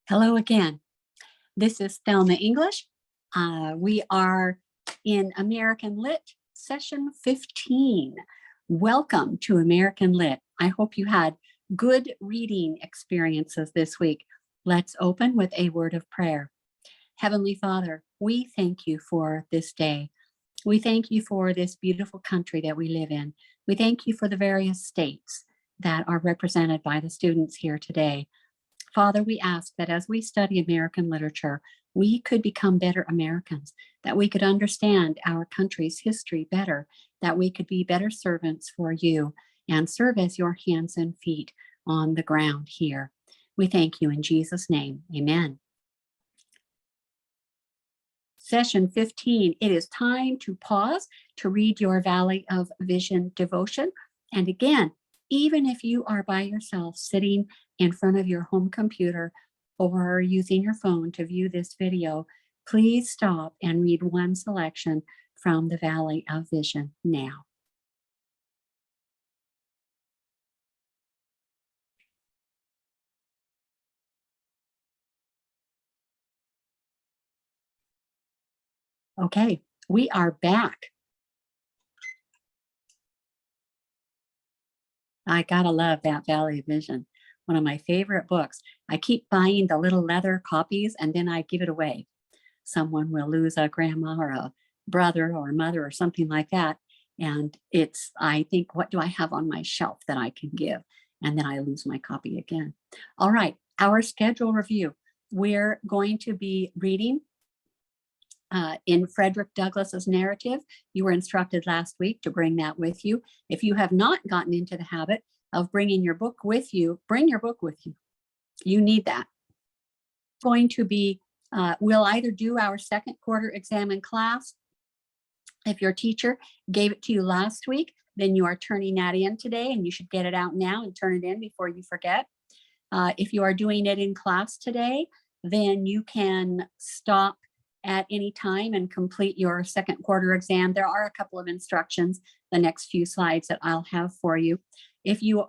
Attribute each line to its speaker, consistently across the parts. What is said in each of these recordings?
Speaker 1: Hello again. This is Thelma English. We are in American Lit, session 15. Welcome to American Lit. I hope you had good reading experiences this week. Let's open with a word of prayer. Heavenly Father, we thank you for this day. We thank you for this beautiful country that we live in. We thank you for the various states that are represented by the students here today. Father, we ask that as we study American literature, we could become better Americans, that we could understand our country's history better, that we could be better servants for you and serve as your hands and feet on the ground here. We thank you in Jesus' name. Amen. Session 15, it is time to pause to read your Valley of Vision devotion. And again, even if you are by yourself sitting in front of your home computer or using your phone to view this video, please stop and read one selection from the Valley of Vision now. Okay, we are back. I gotta love that Valley of Vision, one of my favorite books. I keep buying the little leather copies and then I give it away. Someone will lose a grandma or a brother or mother or something like that. And I think, what do I have on my shelf that I can give? And then I lose my copy again. All right, our schedule review. We're going to be reading in Frederick Douglass's narrative. You were instructed last week to bring that with you. If you have not gotten into the habit of bringing your book with you, bring your book with you. You need that. Going to be, we'll either do our second quarter exam in class. If your teacher gave it to you last week, then you are turning that in today and you should get it out now and turn it in before you forget. If you are doing it in class today, then you can stop at any time and complete your second quarter exam. There are a couple of instructions, the next few slides that I'll have for you. If you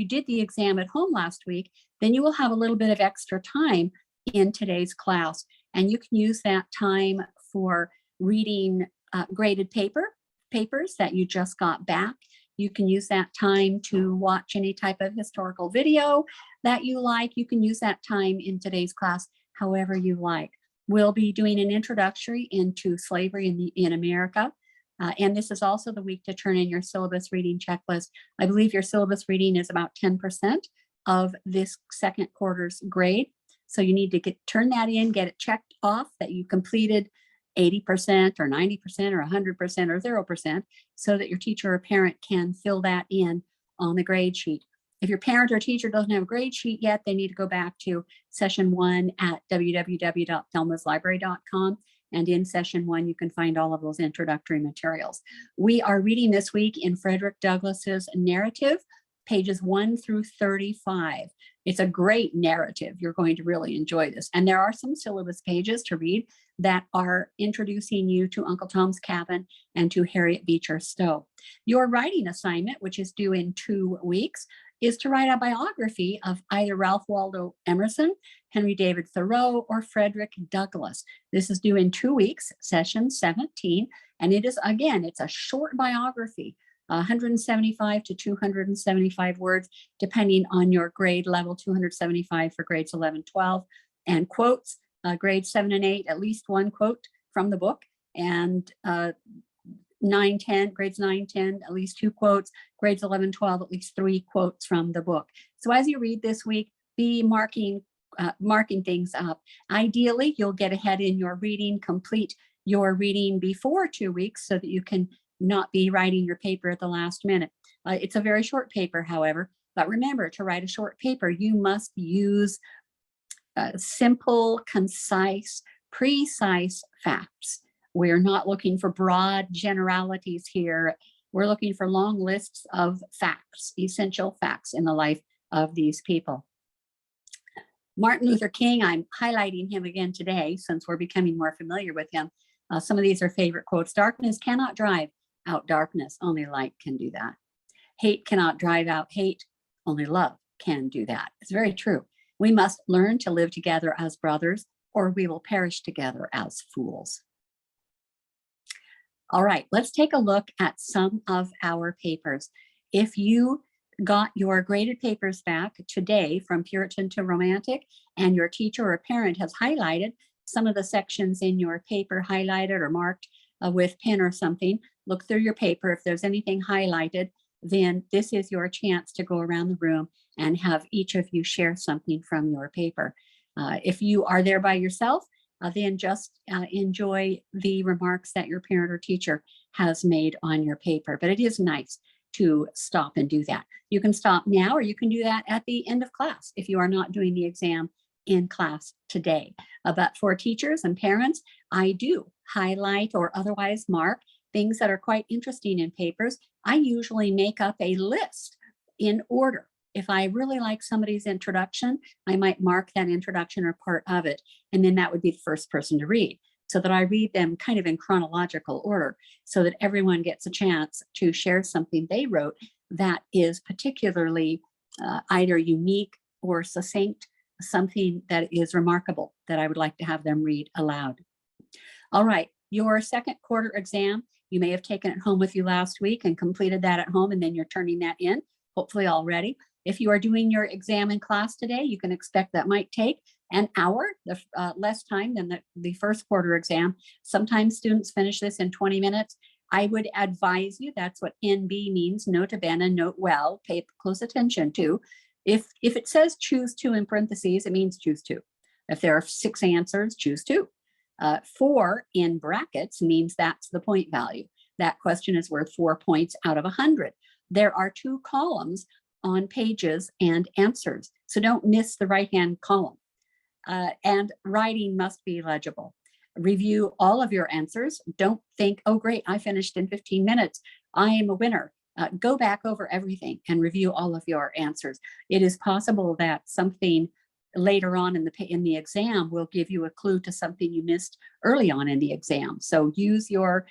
Speaker 1: did the exam at home last week, then you will have a little bit of extra time in today's class, and you can use that time for reading graded papers that you just got back. You can use that time to watch any type of historical video that you like. You can use that time in today's class however you like. We'll be doing an introductory into slavery in America. And this is also the week to turn in your syllabus reading checklist. I believe your syllabus reading is about 10% of this second quarter's grade. So you need to turn that in, get it checked off that you completed 80% or 90% or 100% or 0%, so that your teacher or parent can fill that in on the grade sheet. If your parent or teacher doesn't have a grade sheet yet, they need to go back to session 1 at www.thelmaslibrary.com. And in session 1, you can find all of those introductory materials. We are reading this week in Frederick Douglass's narrative, pages 1 through 35. It's a great narrative. You're going to really enjoy this. And there are some syllabus pages to read that are introducing you to Uncle Tom's Cabin and to Harriet Beecher Stowe. Your writing assignment, which is due in 2 weeks, is to write a biography of either Ralph Waldo Emerson, Henry David Thoreau, or Frederick Douglass. This is due in 2 weeks, session 17, and it is, again, it's a short biography, 175 to 275 words, depending on your grade level, 275 for grades 11, 12, and quotes, grades 7 and 8, at least one quote from the book, and 9, 10, grades 9, 10, at least 2 quotes, grades 11, 12, at least 3 quotes from the book. So as you read this week, be marking things up. Ideally, you'll get ahead in your reading, complete your reading before 2 weeks so that you can not be writing your paper at the last minute. It's a very short paper, however, but remember, to write a short paper, you must use simple, concise, precise facts. We're not looking for broad generalities here. We're looking for long lists of facts, essential facts in the life of these people. Martin Luther King, I'm highlighting him again today since we're becoming more familiar with him. Some of these are favorite quotes. Darkness cannot drive out darkness, only light can do that. Hate cannot drive out hate, only love can do that. It's very true. We must learn to live together as brothers, or we will perish together as fools. All right, let's take a look at some of our papers. If you got your graded papers back today from Puritan to Romantic, and your teacher or parent has highlighted some of the sections in your paper, highlighted or marked with pen or something, look through your paper. If there's anything highlighted, then this is your chance to go around the room and have each of you share something from your paper. If you are there by yourself, then just enjoy the remarks that your parent or teacher has made on your paper. But it is nice to stop and do that. You can stop now, or you can do that at the end of class if you are not doing the exam in class today. But for teachers and parents, I do highlight or otherwise mark things that are quite interesting in papers. I usually make up a list in order. If I really like somebody's introduction, I might mark that introduction or part of it, and then that would be the first person to read, so that I read them kind of in chronological order, so that everyone gets a chance to share something they wrote that is particularly either unique or succinct, something that is remarkable that I would like to have them read aloud. All right, your second quarter exam, you may have taken it home with you last week and completed that at home, and then you're turning that in, hopefully already. If you are doing your exam in class today, you can expect that might take an hour, less time than the first quarter exam. Sometimes students finish this in 20 minutes. I would advise you, that's what NB means, nota bene, note well, pay close attention to. If it says choose two in parentheses, it means choose two. If there are 6 answers, choose 2. 4 in brackets means that's the point value. That question is worth 4 points out of 100. There are 2 columns on pages and answers, so don't miss the right-hand column. And writing must be legible. Review all of your answers. Don't think, oh great, I finished in 15 minutes, I am a winner. Go back over everything and review all of your answers. It is possible that something later on in the exam will give you a clue to something you missed early on in the exam. So use your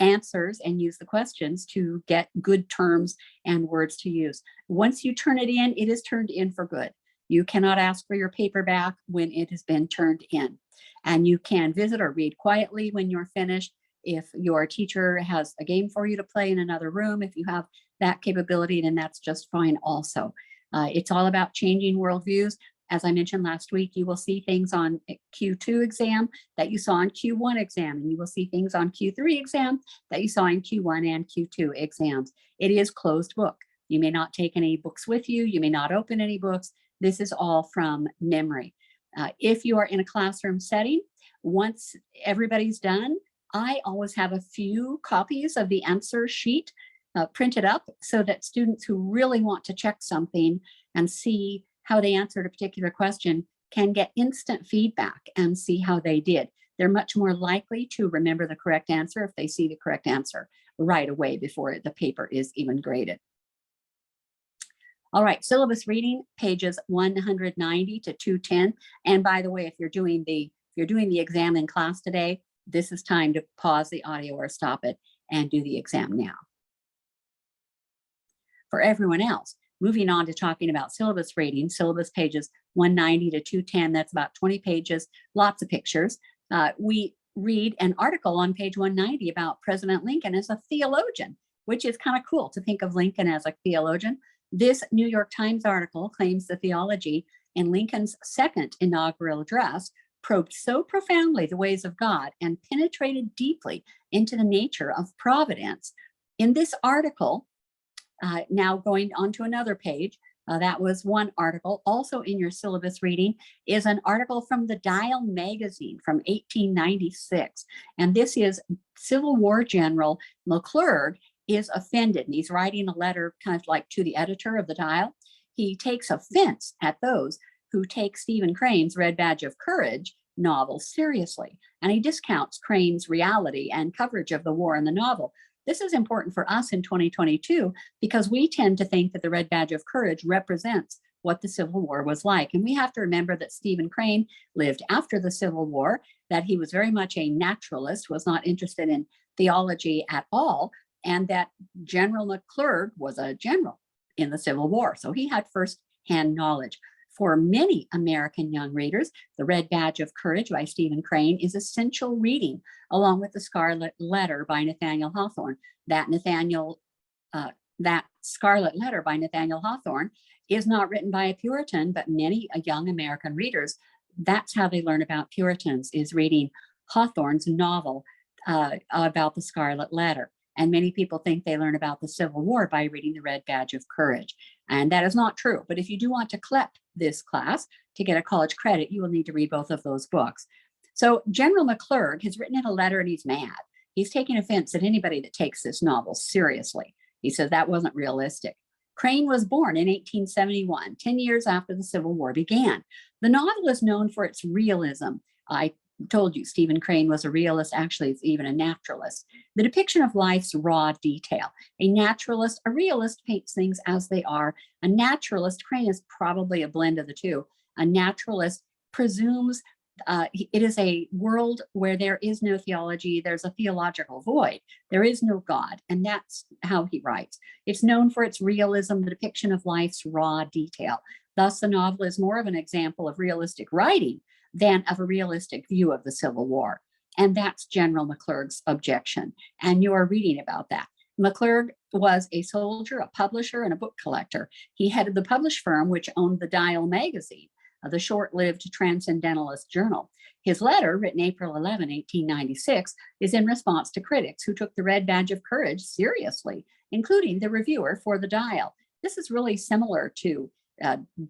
Speaker 1: answers and use the questions to get good terms and words to use. Once you turn it in, it is turned in for good. You cannot ask for your paper back when it has been turned in. And you can visit or read quietly when you're finished. If your teacher has a game for you to play in another room, if you have that capability, then that's just fine also. It's all about changing worldviews. As I mentioned last week, you will see things on Q2 exam that you saw on Q1 exam, and you will see things on Q3 exam that you saw in Q1 and Q2 exams. It is closed book. You may not take any books with you. You may not open any books. This is all from memory. If you are in a classroom setting, once everybody's done, I always have a few copies of the answer sheet printed up so that students who really want to check something and see how they answered a particular question can get instant feedback and see how they did. They're much more likely to remember the correct answer if they see the correct answer right away before the paper is even graded. All right, syllabus reading, pages 190 to 210. And by the way, if you're doing the exam in class today, this is time to pause the audio or stop it and do the exam now. For everyone else, moving on to talking about syllabus reading, syllabus pages 190 to 210, that's about 20 pages, lots of pictures. We read an article on page 190 about President Lincoln as a theologian, which is kind of cool to think of Lincoln as a theologian. This New York Times article claims the theology in Lincoln's second inaugural address probed so profoundly the ways of God and penetrated deeply into the nature of providence. In this article, now going on to another page, that was one article. Also in your syllabus reading is an article from the Dial magazine from 1896. And this is Civil War General McClurg is offended, and he's writing a letter kind of like to the editor of the Dial. He takes offense at those who take Stephen Crane's Red Badge of Courage novel seriously, and he discounts Crane's reality and coverage of the war in the novel. This is important for us in 2022 because we tend to think that the Red Badge of Courage represents what the Civil War was like. And we have to remember that Stephen Crane lived after the Civil War, that he was very much a naturalist, was not interested in theology at all, and that General McClurg was a general in the Civil War. So he had firsthand knowledge. For many American young readers, The Red Badge of Courage by Stephen Crane is essential reading, along with The Scarlet Letter by Nathaniel Hawthorne. That Scarlet Letter by Nathaniel Hawthorne is not written by a Puritan, but many young American readers, that's how they learn about Puritans, is reading Hawthorne's novel about the Scarlet Letter. And many people think they learn about the Civil War by reading The Red Badge of Courage. And that is not true. But if you do want to CLEP this class to get a college credit, you will need to read both of those books. So General McClurg has written in a letter and he's mad. He's taking offense at anybody that takes this novel seriously. He says that wasn't realistic. Crane was born in 1871, 10 years after the Civil War began. The novel is known for its realism. I told you Stephen Crane was a realist. Actually, it's even a naturalist. The depiction of life's raw detail. A realist paints things as they are. A naturalist, Crane is probably a blend of the two. A naturalist presumes it is a world where there is no theology, there's a theological void, there is no God, and that's how he writes. It's known for its realism, the depiction of life's raw detail. Thus, the novel is more of an example of realistic writing than of a realistic view of the Civil War. And that's General McClurg's objection. And you are reading about that. McClurg was a soldier, a publisher, and a book collector. He headed the published firm which owned the Dial magazine, the short-lived Transcendentalist journal. His letter, written April 11, 1896, is in response to critics who took The Red Badge of Courage seriously, including the reviewer for the Dial. This is really similar to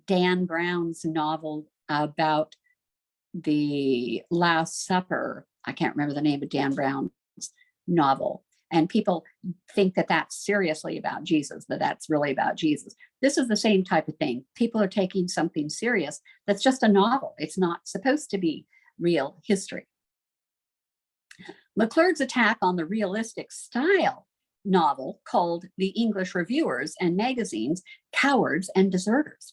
Speaker 1: Dan Brown's novel about the Last Supper. I can't remember the name of Dan Brown's novel. And people think that that's seriously about Jesus, that that's really about Jesus. This is the same type of thing. People are taking something serious that's just a novel. It's not supposed to be real history. McClurg's attack on the realistic style novel called the English reviewers and magazines cowards and deserters.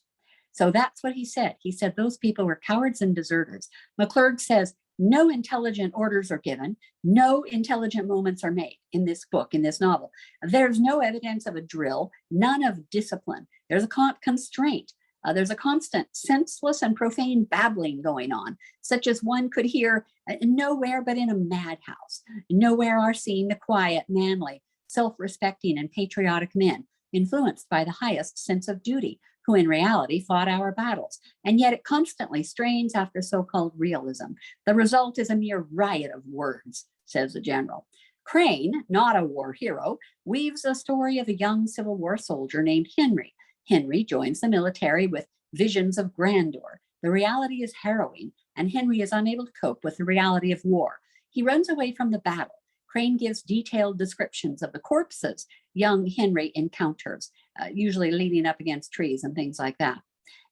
Speaker 1: So that's what he said. He said those people were cowards and deserters. McClurg says, no intelligent orders are given. No intelligent moments are made in this book, in this novel. There's no evidence of a drill, none of discipline. There's a constraint. There's a constant senseless and profane babbling going on, such as one could hear nowhere but in a madhouse. Nowhere are seen the quiet, manly, self-respecting, and patriotic men, influenced by the highest sense of duty, who in reality fought our battles, and yet it constantly strains after so-called realism. The result is a mere riot of words, says the general. Crane, not a war hero, weaves a story of a young Civil War soldier named Henry. Henry joins the military with visions of grandeur. The reality is harrowing, and Henry is unable to cope with the reality of war. He runs away from the battle. Crane gives detailed descriptions of the corpses young Henry encounters, usually leaning up against trees and things like that.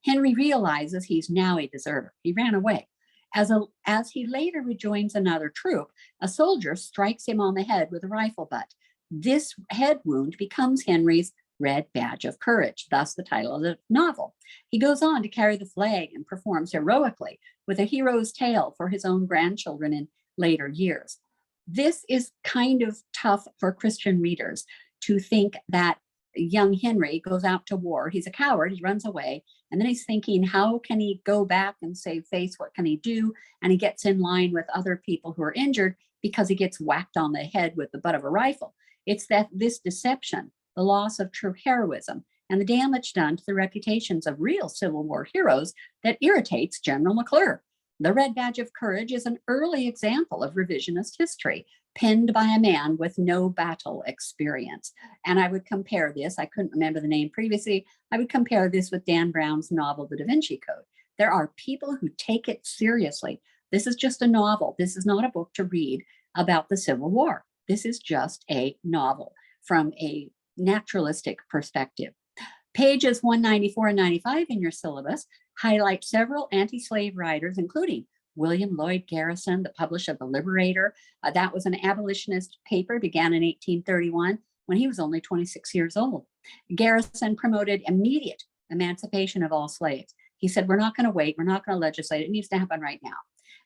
Speaker 1: Henry realizes he's now a deserter. He ran away. As he later rejoins another troop, a soldier strikes him on the head with a rifle butt. This head wound becomes Henry's Red Badge of Courage, thus the title of the novel. He goes on to carry the flag and performs heroically with a hero's tale for his own grandchildren in later years. This is kind of tough for Christian readers to think that young Henry goes out to war. He's a coward, he runs away, and then he's thinking, how can he go back and save face? What can he do? And he gets in line with other people who are injured because he gets whacked on the head with the butt of a rifle. It's that this deception, the loss of true heroism, and the damage done to the reputations of real Civil War heroes that irritates General McClurg. The Red Badge of Courage is an early example of revisionist history, penned by a man with no battle experience. And I would compare this, I couldn't remember the name previously, I would compare this with Dan Brown's novel, The Da Vinci Code. There are people who take it seriously. This is just a novel. This is not a book to read about the Civil War. This is just a novel from a naturalistic perspective. Pages 194 and 95 in your syllabus highlight several anti-slave writers, including William Lloyd Garrison, the publisher of the Liberator. That was an abolitionist paper, began in 1831 when he was only 26 years old. Garrison promoted immediate emancipation of all slaves. He said, we're not going to wait, we're not going to legislate, it needs to happen right now.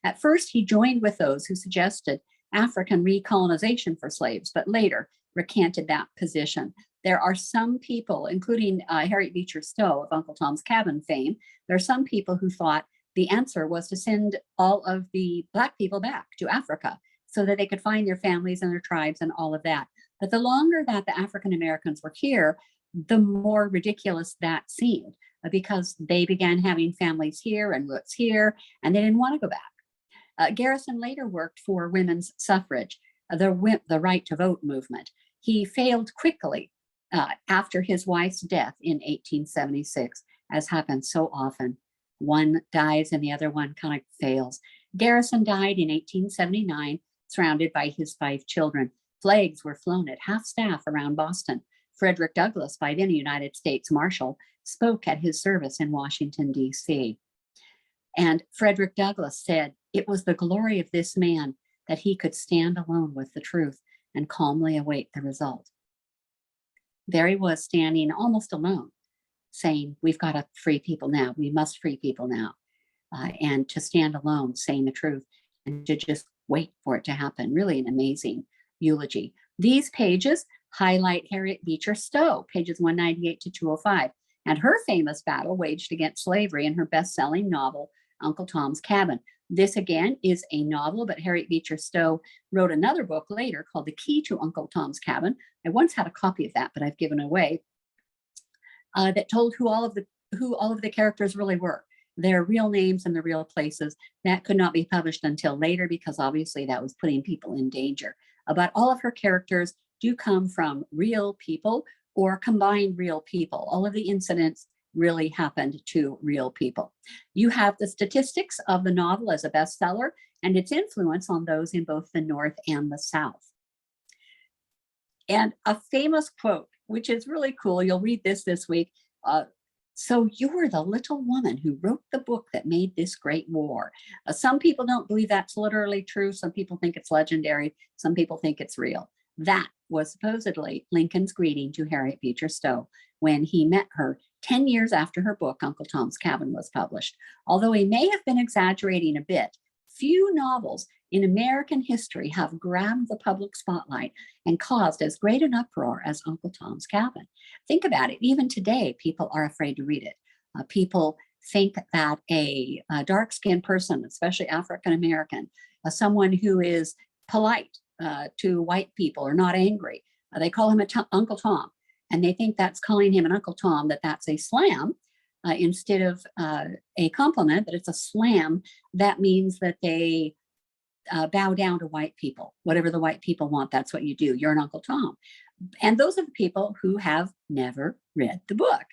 Speaker 1: At first, he joined with those who suggested African recolonization for slaves, but later recanted that position. There are some people, including Harriet Beecher Stowe of Uncle Tom's Cabin fame, there are some people who thought the answer was to send all of the Black people back to Africa so that they could find their families and their tribes and all of that. But the longer that the African Americans were here, the more ridiculous that seemed, because they began having families here and roots here, and they didn't want to go back. Garrison later worked for women's suffrage, the right to vote movement. He failed quickly after his wife's death in 1876, as happens so often. One dies and the other one kind of fails. Garrison died in 1879, surrounded by his 5 children. Flags were flown at half staff around Boston. Frederick Douglass, by then a United States Marshal, spoke at his service in Washington, D.C. And Frederick Douglass said, "It was the glory of this man that he could stand alone with the truth and calmly await the result." There he was standing almost alone, saying, we've got to free people now. We must free people now. And to stand alone, saying the truth, and to just wait for it to happen. Really an amazing eulogy. These pages highlight Harriet Beecher Stowe, pages 198 to 205, and her famous battle waged against slavery in her best-selling novel, Uncle Tom's Cabin. This again is a novel, but Harriet Beecher Stowe wrote another book later called The Key to Uncle Tom's Cabin. I once had a copy of that, but I've given away, that told who all of the characters really were, their real names and the real places. That could not be published until later because obviously that was putting people in danger. But all of her characters do come from real people or combined real people. All of the incidents really happened to real people. You have the statistics of the novel as a bestseller and its influence on those in both the North and the South. And a famous quote, which is really cool, you'll read this week. "So you were the little woman who wrote the book that made this great war." Some people don't believe that's literally true. Some people think it's legendary. Some people think it's real. That was supposedly Lincoln's greeting to Harriet Beecher Stowe when he met her 10 years after her book, Uncle Tom's Cabin, was published. Although he may have been exaggerating a bit, few novels in American history have grabbed the public spotlight and caused as great an uproar as Uncle Tom's Cabin. Think about it. Even today, people are afraid to read it. People think that a dark-skinned person, especially African-American, someone who is polite to white people or not angry, they call him Uncle Tom. And they think that's calling him an Uncle Tom, that's a slam instead of a compliment, that it's a slam. That means that they bow down to white people. Whatever the white people want, that's what you do. You're an Uncle Tom. And those are the people who have never read the book.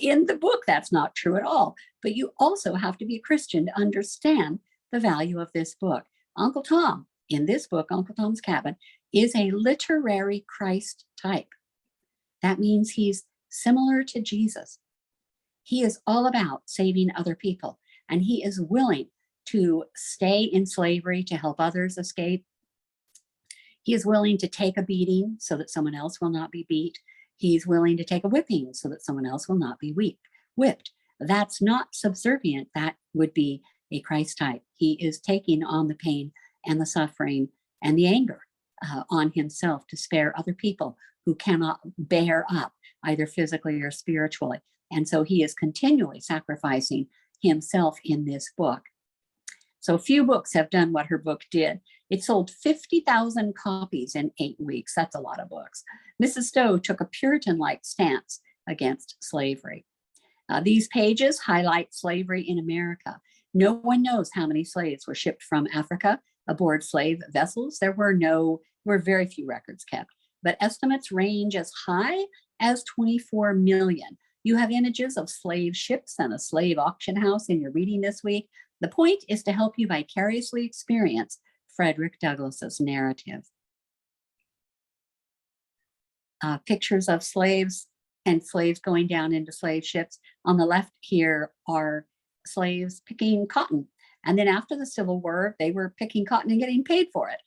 Speaker 1: In the book, that's not true at all. But you also have to be a Christian to understand the value of this book. Uncle Tom, in this book, Uncle Tom's Cabin, is a literary Christ type. That means he's similar to Jesus. He is all about saving other people, and he is willing to stay in slavery to help others escape. He is willing to take a beating so that someone else will not be beat. He's willing to take a whipping so that someone else will not be whipped. That's not subservient. That would be a Christ type. He is taking on the pain and the suffering and the anger on himself to spare other people who cannot bear up, either physically or spiritually. And so he is continually sacrificing himself in this book. So few books have done what her book did. It sold 50,000 copies in 8 weeks. That's a lot of books. Mrs. Stowe took a Puritan-like stance against slavery. These pages highlight slavery in America. No one knows how many slaves were shipped from Africa aboard slave vessels. There were very few records kept, but estimates range as high as 24 million. You have images of slave ships and a slave auction house in your reading this week. The point is to help you vicariously experience Frederick Douglass's narrative. Pictures of slaves and slaves going down into slave ships. On the left here are slaves picking cotton. And then after the Civil War, they were picking cotton and getting paid for it.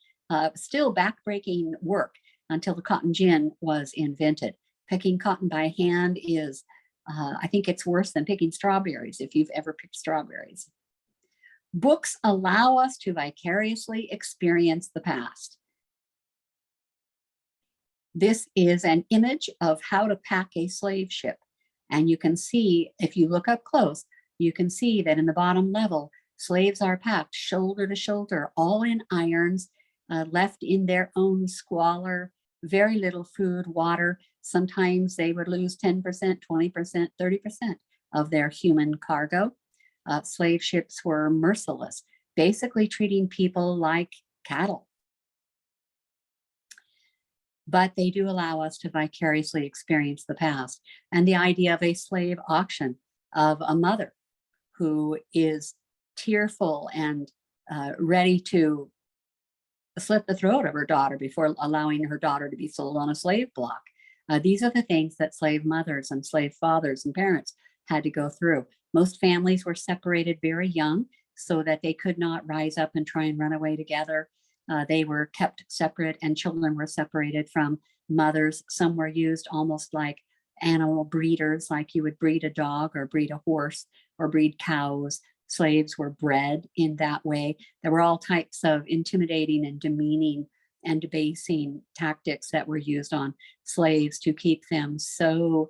Speaker 1: Still backbreaking work until the cotton gin was invented. Picking cotton by hand is, I think it's worse than picking strawberries if you've ever picked strawberries. Books allow us to vicariously experience the past. This is an image of how to pack a slave ship. And you can see, if you look up close, you can see that in the bottom level, slaves are packed shoulder to shoulder, all in irons, left in their own squalor, very little food, water. Sometimes they would lose 10%, 20%, 30% of their human cargo. Slave ships were merciless, basically treating people like cattle. But they do allow us to vicariously experience the past. And the idea of a slave auction, of a mother who is tearful and ready to slit the throat of her daughter before allowing her daughter to be sold on a slave block. These are the things that slave mothers and slave fathers and parents had to go through. Most families were separated very young so that they could not rise up and try and run away together. They were kept separate, and children were separated from mothers. Some were used almost like animal breeders, like you would breed a dog or breed a horse or breed cows. Slaves were bred in that way. There were all types of intimidating and demeaning and debasing tactics that were used on slaves to keep them so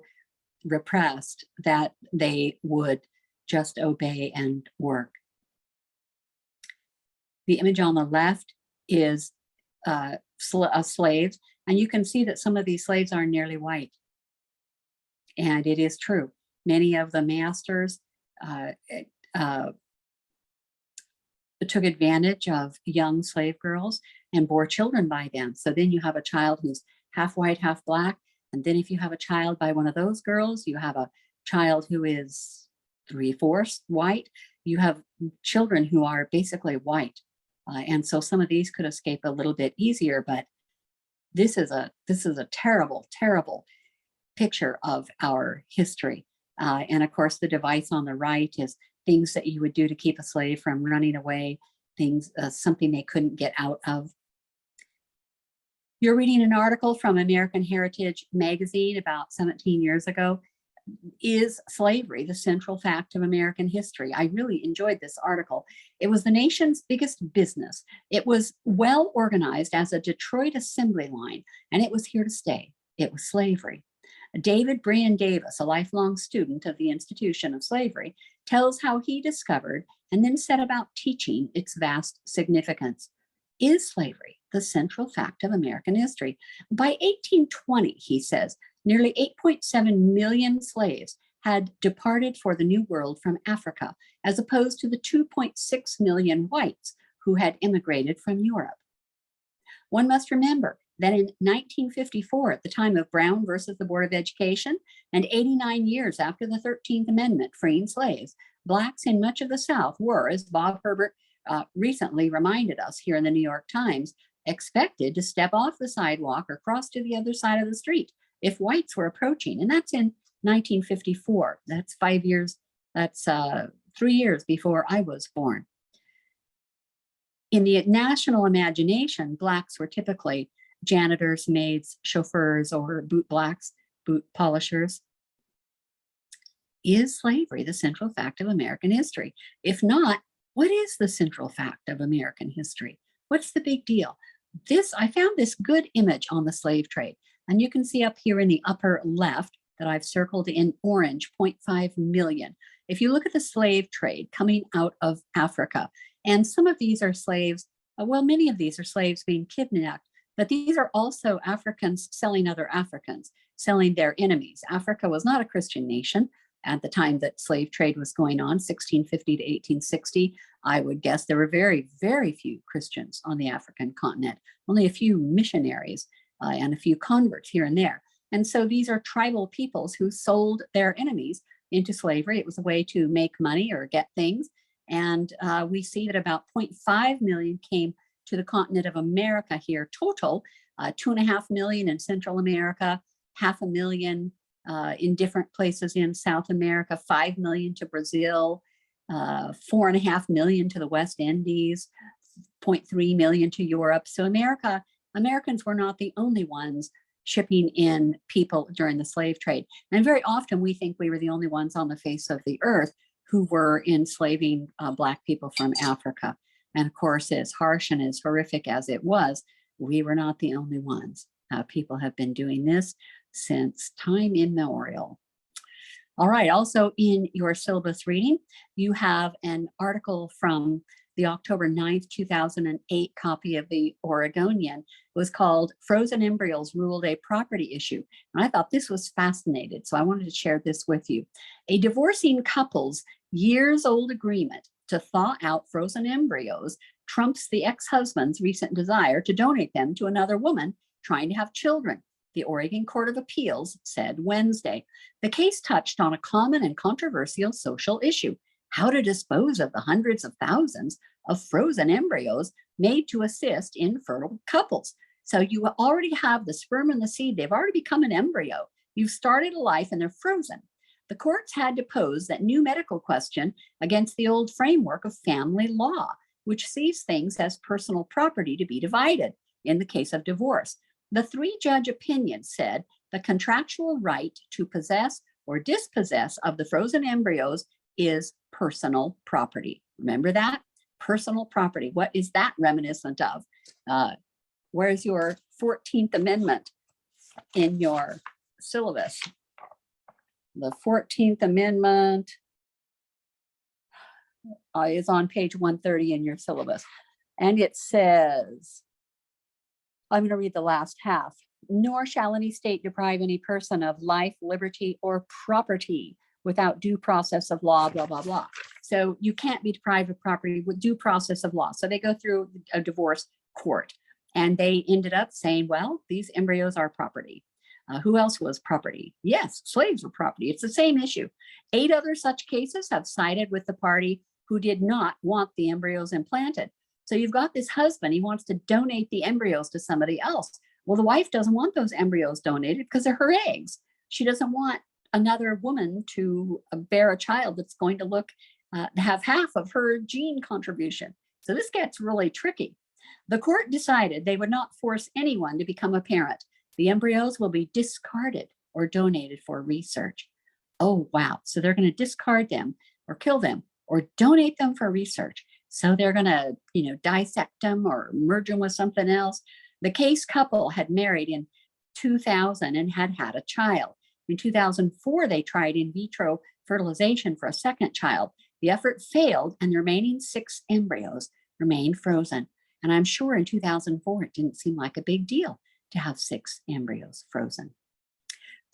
Speaker 1: repressed that they would just obey and work. The image on the left is slaves, and you can see that some of these slaves are nearly white. And it is true. Many of the masters took advantage of young slave girls and bore children by them. So then you have a child who's half white, half black. And then if you have a child by one of those girls, you have a child who is 3/4 white. You have children who are basically white. And so some of these could escape a little bit easier, but this is a terrible, terrible picture of our history. And of course, the device on the right is things that you would do to keep a slave from running away, things, something they couldn't get out of. You're reading an article from American Heritage magazine about 17 years ago. Is slavery the central fact of American history? I really enjoyed this article. It was the nation's biggest business. It was well organized as a Detroit assembly line, and it was here to stay. It was slavery. David Brian Davis, a lifelong student of the institution of slavery, tells how he discovered and then set about teaching its vast significance. Is slavery the central fact of American history? By 1820, he says, nearly 8.7 million slaves had departed for the New World from Africa, as opposed to the 2.6 million whites who had immigrated from Europe. One must remember that in 1954, at the time of Brown versus the Board of Education, and 89 years after the 13th Amendment freeing slaves, Blacks in much of the South were, as Bob Herbert recently reminded us here in the New York Times, expected to step off the sidewalk or cross to the other side of the street if whites were approaching. And that's in 1954. That's 5 years, that's 3 years before I was born. In the national imagination, Blacks were typically janitors, maids, chauffeurs, or boot blacks, boot polishers. Is slavery the central fact of American history? If not, what is the central fact of American history? What's the big deal? I found this good image on the slave trade. And you can see up here in the upper left that I've circled in orange, 0.5 million. If you look at the slave trade coming out of Africa, and some of these are slaves, well, many of these are slaves being kidnapped, but these are also Africans selling other Africans, selling their enemies. Africa was not a Christian nation at the time that slave trade was going on, 1650 to 1860. I would guess there were very, very few Christians on the African continent, only a few missionaries and a few converts here and there. And so these are tribal peoples who sold their enemies into slavery. It was a way to make money or get things. And we see that about 0.5 million came to the continent of America here total, 2.5 million in Central America, 500,000 in different places in South America, 5 million to Brazil, 4.5 million to the West Indies, 0.3 million to Europe. So Americans were not the only ones shipping in people during the slave trade. And very often we think we were the only ones on the face of the earth who were enslaving Black people from Africa. And of course, as harsh and as horrific as it was, we were not the only ones. People have been doing this since time immemorial. All right, also in your syllabus reading, you have an article from the October 9th, 2008 copy of the Oregonian. It was called Frozen Embryos Ruled a Property Issue. And I thought this was fascinating, so I wanted to share this with you. A divorcing couple's years-old agreement to thaw out frozen embryos trumps the ex-husband's recent desire to donate them to another woman trying to have children, the Oregon Court of Appeals said Wednesday. The case touched on a common and controversial social issue: how to dispose of the hundreds of thousands of frozen embryos made to assist infertile couples. So you already have the sperm and the seed. They've already become an embryo. You've started a life and they're frozen. The courts had to pose that new medical question against the old framework of family law, which sees things as personal property to be divided in the case of divorce. The three-judge opinion said the contractual right to possess or dispossess of the frozen embryos is personal property. Remember that? Personal property. What is that reminiscent of? Where's your 14th Amendment in your syllabus? The 14th Amendment is on page 130 in your syllabus. And it says, I'm going to read the last half. Nor shall any state deprive any person of life, liberty, or property without due process of law, blah, blah, blah. So you can't be deprived of property with due process of law. So they go through a divorce court and they ended up saying, well, these embryos are property. Who else was property? Yes, slaves were property. It's the same issue. 8 other such cases have sided with the party who did not want the embryos implanted. So you've got this husband, he wants to donate the embryos to somebody else. Well, the wife doesn't want those embryos donated because they're her eggs. She doesn't want another woman to bear a child that's going to look, have half of her gene contribution. So this gets really tricky. The court decided they would not force anyone to become a parent. The embryos will be discarded or donated for research. Oh, wow. So they're going to discard them or kill them or donate them for research. So they're going to, dissect them or merge them with something else. The case couple had married in 2000 and had had a child. In 2004, they tried in vitro fertilization for a second child. The effort failed and the remaining 6 embryos remained frozen. And I'm sure in 2004, it didn't seem like a big deal to have 6 embryos frozen.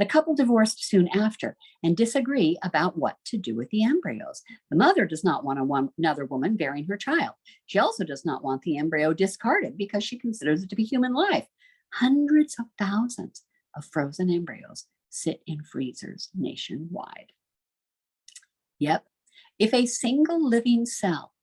Speaker 1: The couple divorced soon after and disagree about what to do with the embryos. The mother does not want another woman bearing her child. She also does not want the embryo discarded because she considers it to be human life. Hundreds of thousands of frozen embryos sit in freezers nationwide. Yep. If a single living cell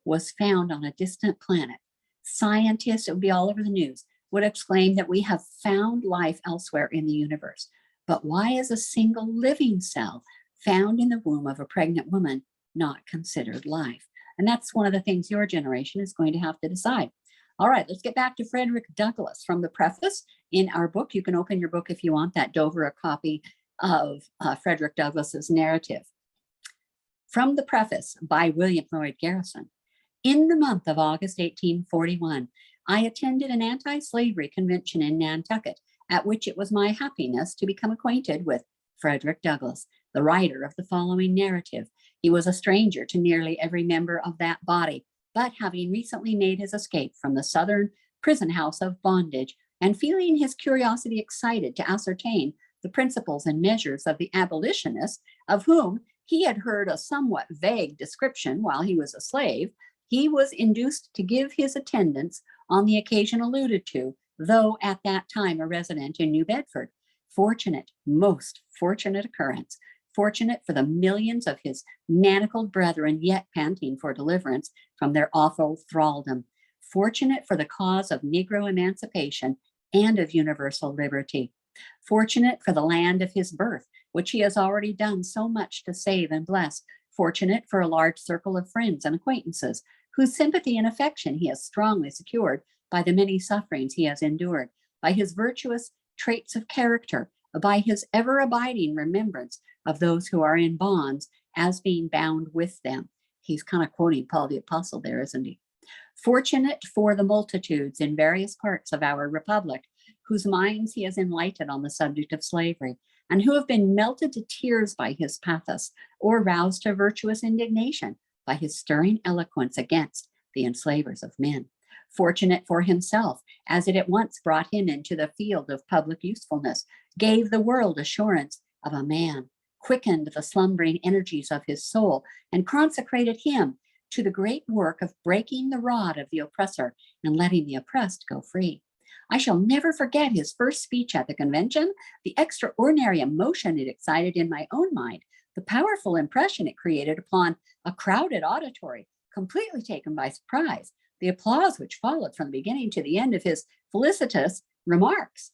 Speaker 1: was found on a distant planet, scientists, it would be all over the news, would exclaim that we have found life elsewhere in the universe. But why is a single living cell found in the womb of a pregnant woman not considered life? And that's one of the things your generation is going to have to decide. All right, let's get back to Frederick Douglass from the preface in our book. You can open your book if you want that Dover, a copy of Frederick Douglass's narrative. From the preface by William Lloyd Garrison. In the month of August 1841, I attended an anti-slavery convention in Nantucket, at which it was my happiness to become acquainted with Frederick Douglass, the writer of the following narrative. He was a stranger to nearly every member of that body, but having recently made his escape from the Southern prison house of bondage, and feeling his curiosity excited to ascertain the principles and measures of the abolitionists, of whom he had heard a somewhat vague description while he was a slave, he was induced to give his attendance on the occasion alluded to, though at that time a resident in New Bedford. Fortunate, most fortunate occurrence, fortunate for the millions of his manacled brethren yet panting for deliverance from their awful thraldom, fortunate for the cause of Negro emancipation and of universal liberty, fortunate for the land of his birth, which he has already done so much to save and bless, fortunate for a large circle of friends and acquaintances, whose sympathy and affection he has strongly secured by the many sufferings he has endured, by his virtuous traits of character, by his ever-abiding remembrance of those who are in bonds as being bound with them. He's kind of quoting Paul the Apostle there, isn't he? Fortunate for the multitudes in various parts of our republic whose minds he has enlightened on the subject of slavery, and who have been melted to tears by his pathos or roused to virtuous indignation by his stirring eloquence against the enslavers of men. Fortunate for himself, as it at once brought him into the field of public usefulness, gave the world assurance of a man, quickened the slumbering energies of his soul, and consecrated him to the great work of breaking the rod of the oppressor and letting the oppressed go free. I shall never forget his first speech at the convention, the extraordinary emotion it excited in my own mind, the powerful impression it created upon a crowded auditory, completely taken by surprise, the applause which followed from the beginning to the end of his felicitous remarks.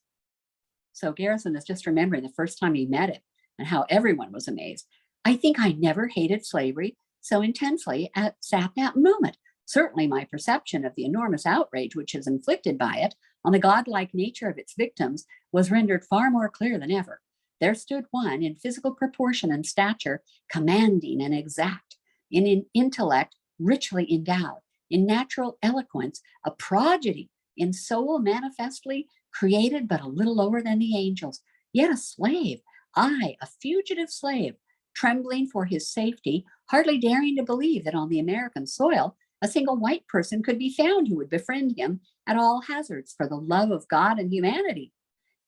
Speaker 1: So Garrison is just remembering the first time he met it and how everyone was amazed. I think I never hated slavery so intensely at that moment. Certainly my perception of the enormous outrage which is inflicted by it on the godlike nature of its victims was rendered far more clear than ever. There stood one in physical proportion and stature, commanding and exact, in intellect richly endowed, in natural eloquence, a prodigy, in soul manifestly created but a little lower than the angels, yet a slave, I, a fugitive slave, trembling for his safety, hardly daring to believe that on the American soil a single white person could be found who would befriend him at all hazards for the love of God and humanity.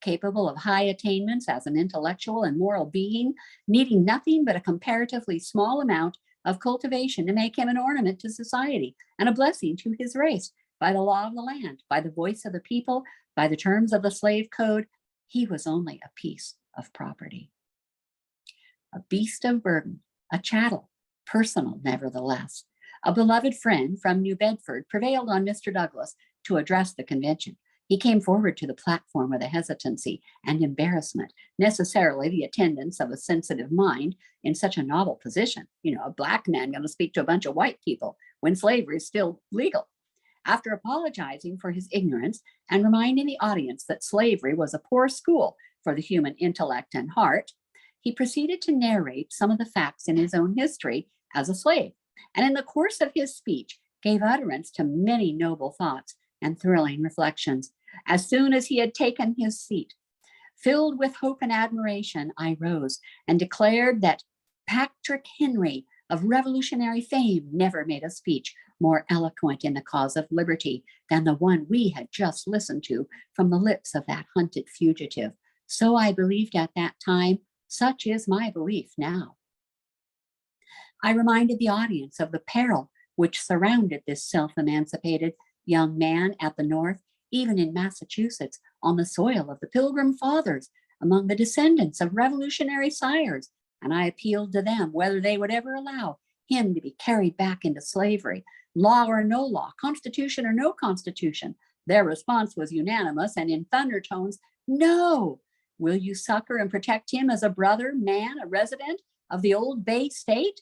Speaker 1: Capable of high attainments as an intellectual and moral being, needing nothing but a comparatively small amount of cultivation to make him an ornament to society and a blessing to his race, by the law of the land, by the voice of the people, by the terms of the slave code, he was only a piece of property. A beast of burden, a chattel, personal nevertheless. A beloved friend from New Bedford prevailed on Mr. Douglass to address the convention. He came forward to the platform with a hesitancy and embarrassment, necessarily the attendance of a sensitive mind in such a novel position. You know, a black man going to speak to a bunch of white people when slavery is still legal. After apologizing for his ignorance and reminding the audience that slavery was a poor school for the human intellect and heart, he proceeded to narrate some of the facts in his own history as a slave, and in the course of his speech gave utterance to many noble thoughts and thrilling reflections. As soon as he had taken his seat, filled with hope and admiration, I rose and declared that Patrick Henry of revolutionary fame never made a speech more eloquent in the cause of liberty than the one we had just listened to from the lips of that hunted fugitive. So I believed at that time, such is my belief now. I reminded the audience of the peril which surrounded this self-emancipated young man at the North, even in Massachusetts, on the soil of the Pilgrim Fathers, among the descendants of revolutionary sires, and I appealed to them whether they would ever allow him to be carried back into slavery, law or no law, constitution or no constitution. Their response was unanimous and in thunder tones, no. Will you succor and protect him as a brother, man, a resident of the old Bay State?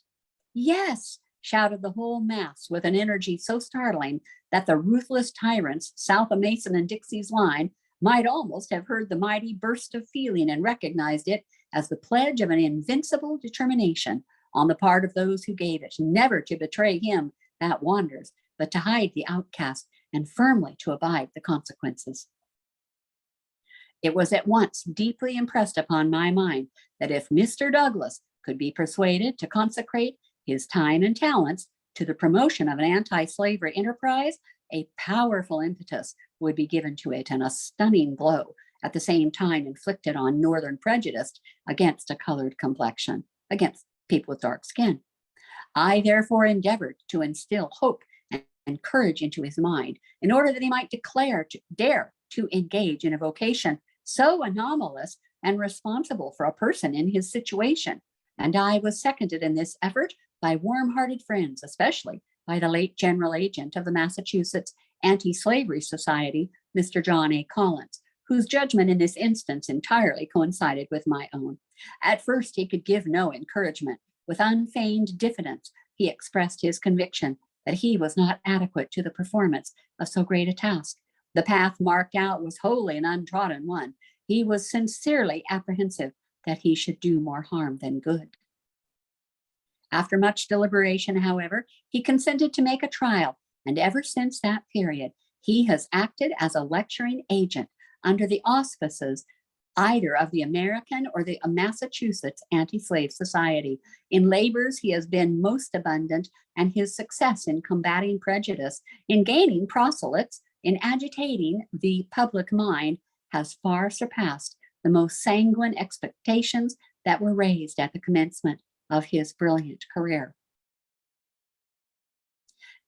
Speaker 1: Yes, shouted the whole mass with an energy so startling that the ruthless tyrants south of Mason and Dixie's line might almost have heard the mighty burst of feeling and recognized it as the pledge of an invincible determination on the part of those who gave it, never to betray him that wanders, but to hide the outcast and firmly to abide the consequences. It was at once deeply impressed upon my mind that if Mr. Douglass could be persuaded to consecrate his time and talents to the promotion of an anti-slavery enterprise, a powerful impetus would be given to it and a stunning blow at the same time inflicted on Northern prejudice against a colored complexion, against people with dark skin. I therefore endeavored to instill hope and courage into his mind in order that he might dare to engage in a vocation so anomalous and responsible for a person in his situation. And I was seconded in this effort by warm-hearted friends, especially by the late general agent of the Massachusetts Anti-Slavery Society, Mr. John A. Collins, whose judgment in this instance entirely coincided with my own. At first, he could give no encouragement. With unfeigned diffidence, he expressed his conviction that he was not adequate to the performance of so great a task. The path marked out was wholly an untrodden one. He was sincerely apprehensive that he should do more harm than good. After much deliberation, however, he consented to make a trial, and ever since that period, he has acted as a lecturing agent under the auspices either of the American or the Massachusetts Anti-Slave Society. In labors, he has been most abundant, and his success in combating prejudice, in gaining proselytes, in agitating the public mind has far surpassed the most sanguine expectations that were raised at the commencement of his brilliant career.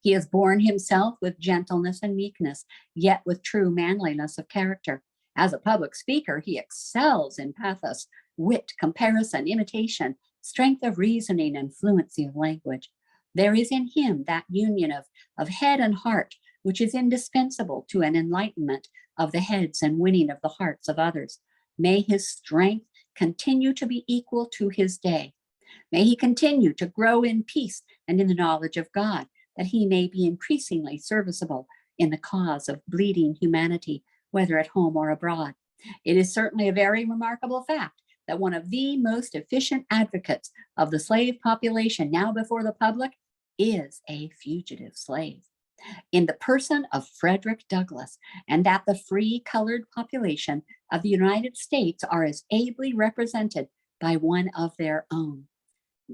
Speaker 1: He has borne himself with gentleness and meekness, yet with true manliness of character. As a public speaker, he excels in pathos, wit, comparison, imitation, strength of reasoning, and fluency of language. There is in him that union of head and heart, which is indispensable to an enlightenment of the heads and winning of the hearts of others. May his strength continue to be equal to his day. May he continue to grow in peace and in the knowledge of God, that he may be increasingly serviceable in the cause of bleeding humanity, whether at home or abroad. It is certainly a very remarkable fact that one of the most efficient advocates of the slave population now before the public is a fugitive slave, in the person of Frederick Douglass, and that the free colored population of the United States are as ably represented by one of their own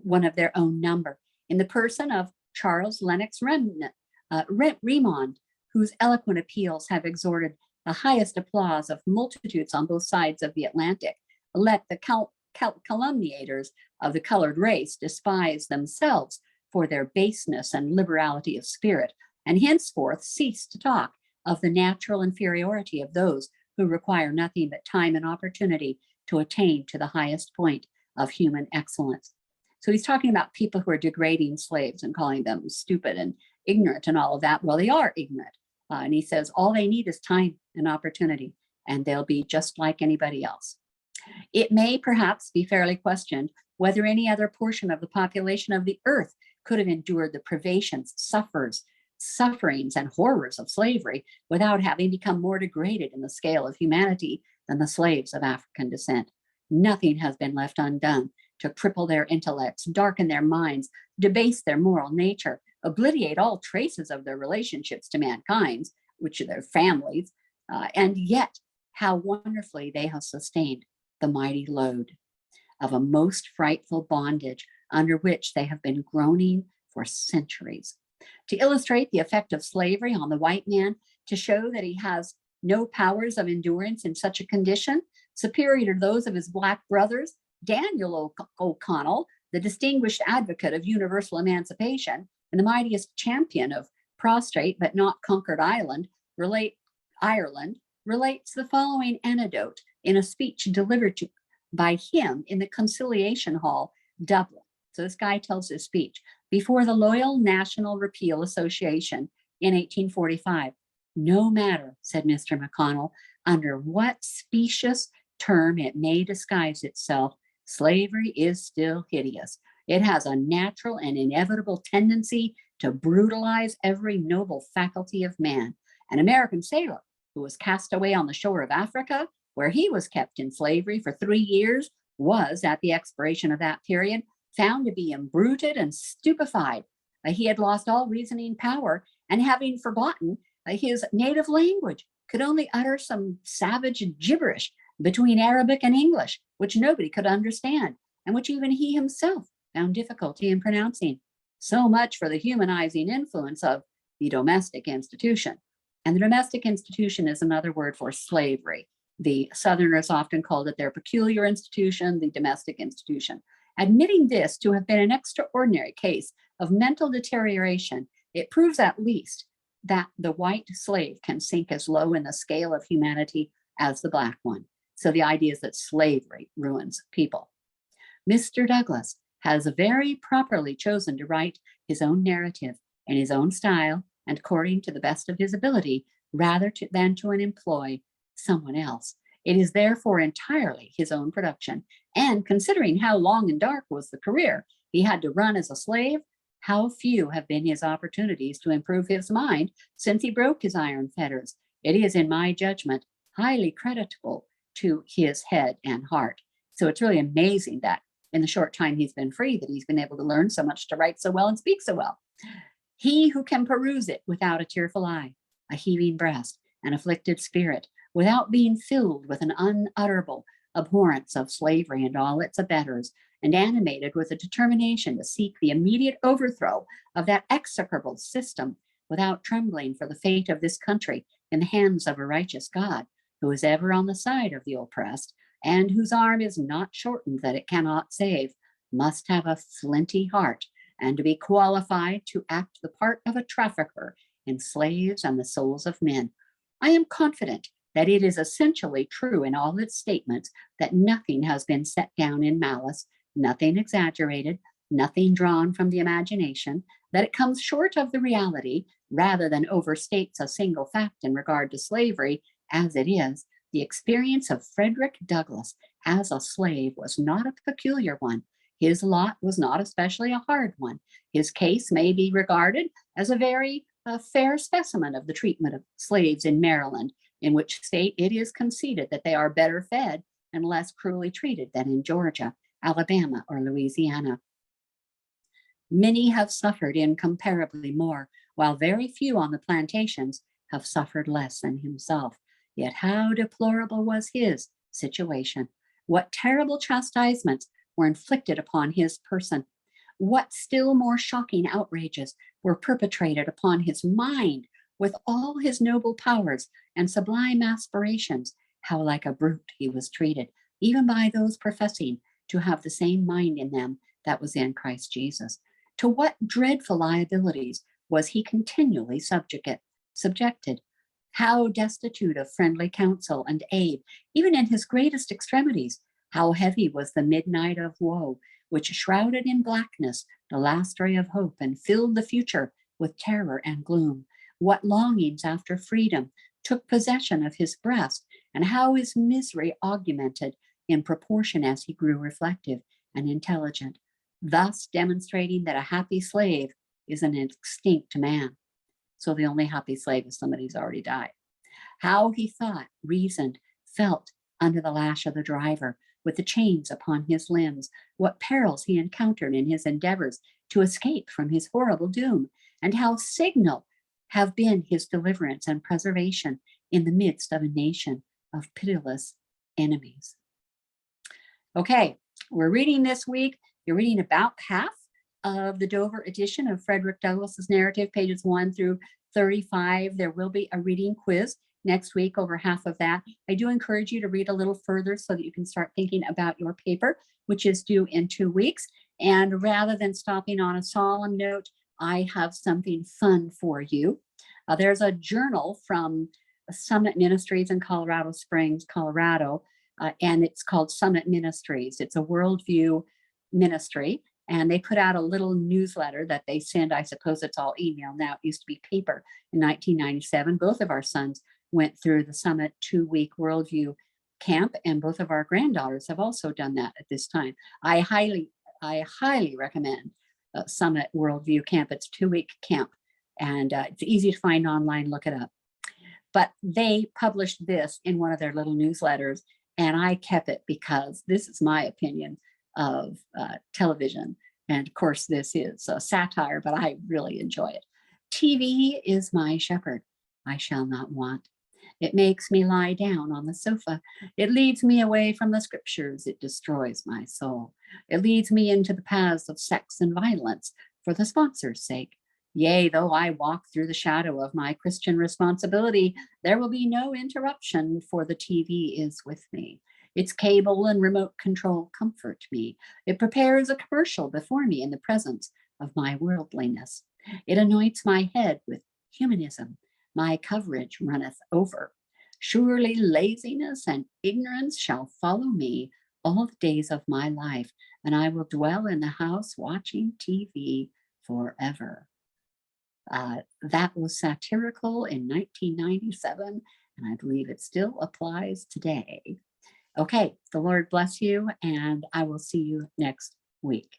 Speaker 1: number, in the person of Charles Lennox Remond, whose eloquent appeals have extorted the highest applause of multitudes on both sides of the Atlantic. Let the calumniators of the colored race despise themselves for their baseness and liberality of spirit, and henceforth cease to talk of the natural inferiority of those who require nothing but time and opportunity to attain to the highest point of human excellence. So he's talking about people who are degrading slaves and calling them stupid and ignorant and all of that. Well, they are ignorant. And he says all they need is time and opportunity, and they'll be just like anybody else. It may perhaps be fairly questioned whether any other portion of the population of the earth could have endured the privations, sufferings, and horrors of slavery without having become more degraded in the scale of humanity than the slaves of African descent. Nothing has been left undone to cripple their intellects, darken their minds, debase their moral nature, obliterate all traces of their relationships to mankind, which are their families, and yet how wonderfully they have sustained the mighty load of a most frightful bondage under which they have been groaning for centuries. To illustrate the effect of slavery on the white man, to show that he has no powers of endurance in such a condition, superior to those of his Black brothers, Daniel O'Connell, the distinguished advocate of universal emancipation and the mightiest champion of prostrate but not conquered Ireland, relates the following anecdote in a speech delivered by him in the Conciliation Hall, Dublin. So this guy tells his speech before the Loyal National Repeal Association in 1845. No matter, said Mr. McConnell, under what specious term it may disguise itself, slavery is still hideous. It has a natural and inevitable tendency to brutalize every noble faculty of man. An American sailor who was cast away on the shore of Africa, where he was kept in slavery for 3 years, was, at the expiration of that period, found to be imbruted and stupefied. He had lost all reasoning power, and having forgotten his native language, could only utter some savage gibberish between Arabic and English, which nobody could understand, and which even he himself found difficulty in pronouncing. So much for the humanizing influence of the domestic institution. And the domestic institution is another word for slavery. The Southerners often called it their peculiar institution, the domestic institution. Admitting this to have been an extraordinary case of mental deterioration, it proves at least that the white slave can sink as low in the scale of humanity as the Black one. So the idea is that slavery ruins people. Mr. Douglass has very properly chosen to write his own narrative in his own style and according to the best of his ability, rather than to employ someone else. It is therefore entirely his own production. And considering how long and dark was the career he had to run as a slave, how few have been his opportunities to improve his mind since he broke his iron fetters. It is, in my judgment, highly creditable to his head and heart. So it's really amazing that in the short time he's been free, that he's been able to learn so much, to write so well and speak so well. He who can peruse it without a tearful eye, a heaving breast, an afflicted spirit, without being filled with an unutterable abhorrence of slavery and all its abettors, and animated with a determination to seek the immediate overthrow of that execrable system, without trembling for the fate of this country in the hands of a righteous God, who is ever on the side of the oppressed, and whose arm is not shortened that it cannot save, must have a flinty heart, and to be qualified to act the part of a trafficker in slaves and the souls of men. I am confident that it is essentially true in all its statements that nothing has been set down in malice, nothing exaggerated, nothing drawn from the imagination, that it comes short of the reality rather than overstates a single fact in regard to slavery as it is. The experience of Frederick Douglass as a slave was not a peculiar one. His lot was not especially a hard one. His case may be regarded as a very fair specimen of the treatment of slaves in Maryland, in which state it is conceded that they are better fed and less cruelly treated than in Georgia, Alabama, or Louisiana. Many have suffered incomparably more, while very few on the plantations have suffered less than himself. Yet how deplorable was his situation! What terrible chastisements were inflicted upon his person! What still more shocking outrages were perpetrated upon his mind! With all his noble powers and sublime aspirations, how like a brute he was treated, even by those professing to have the same mind in them that was in Christ Jesus. To what dreadful liabilities was he continually subjected? How destitute of friendly counsel and aid, even in his greatest extremities! How heavy was the midnight of woe, which shrouded in blackness the last ray of hope and filled the future with terror and gloom! What longings after freedom took possession of his breast, and how his misery augmented in proportion as he grew reflective and intelligent, thus demonstrating that a happy slave is an extinct man. So the only happy slave is somebody who's already died. How he thought, reasoned, felt under the lash of the driver, with the chains upon his limbs, what perils he encountered in his endeavors to escape from his horrible doom, and how signal have been his deliverance and preservation in the midst of a nation of pitiless enemies. Okay, we're reading this week. You're reading about half of the Dover edition of Frederick Douglass's narrative, pages 1 through 35. There will be a reading quiz next week over half of that. I do encourage you to read a little further so that you can start thinking about your paper, which is due in 2 weeks. And rather than stopping on a solemn note, I have something fun for you. There's a journal from Summit Ministries in Colorado Springs, Colorado, and it's called Summit Ministries. It's a worldview ministry, and they put out a little newsletter that they send. I suppose it's all email now. It used to be paper in 1997. Both of our sons went through the Summit 2-week worldview camp, and both of our granddaughters have also done that at this time. I highly recommend Summit Worldview Camp. It's a 2-week camp, and it's easy to find online. Look it up. But they published this in one of their little newsletters, and I kept it because this is my opinion of television. And of course, this is a satire, but I really enjoy it. TV is my shepherd. I shall not want. It makes me lie down on the sofa. It leads me away from the scriptures. It destroys my soul. It leads me into the paths of sex and violence for the sponsor's sake. Yea, though I walk through the shadow of my Christian responsibility, there will be no interruption, for the TV is with me. Its cable and remote control comfort me. It prepares a commercial before me in the presence of my worldliness. It anoints my head with humanism. My coverage runneth over. Surely laziness and ignorance shall follow me all the days of my life, and I will dwell in the house watching TV forever. That was satirical in 1997, and I believe it still applies today. Okay, the Lord bless you, and I will see you next week.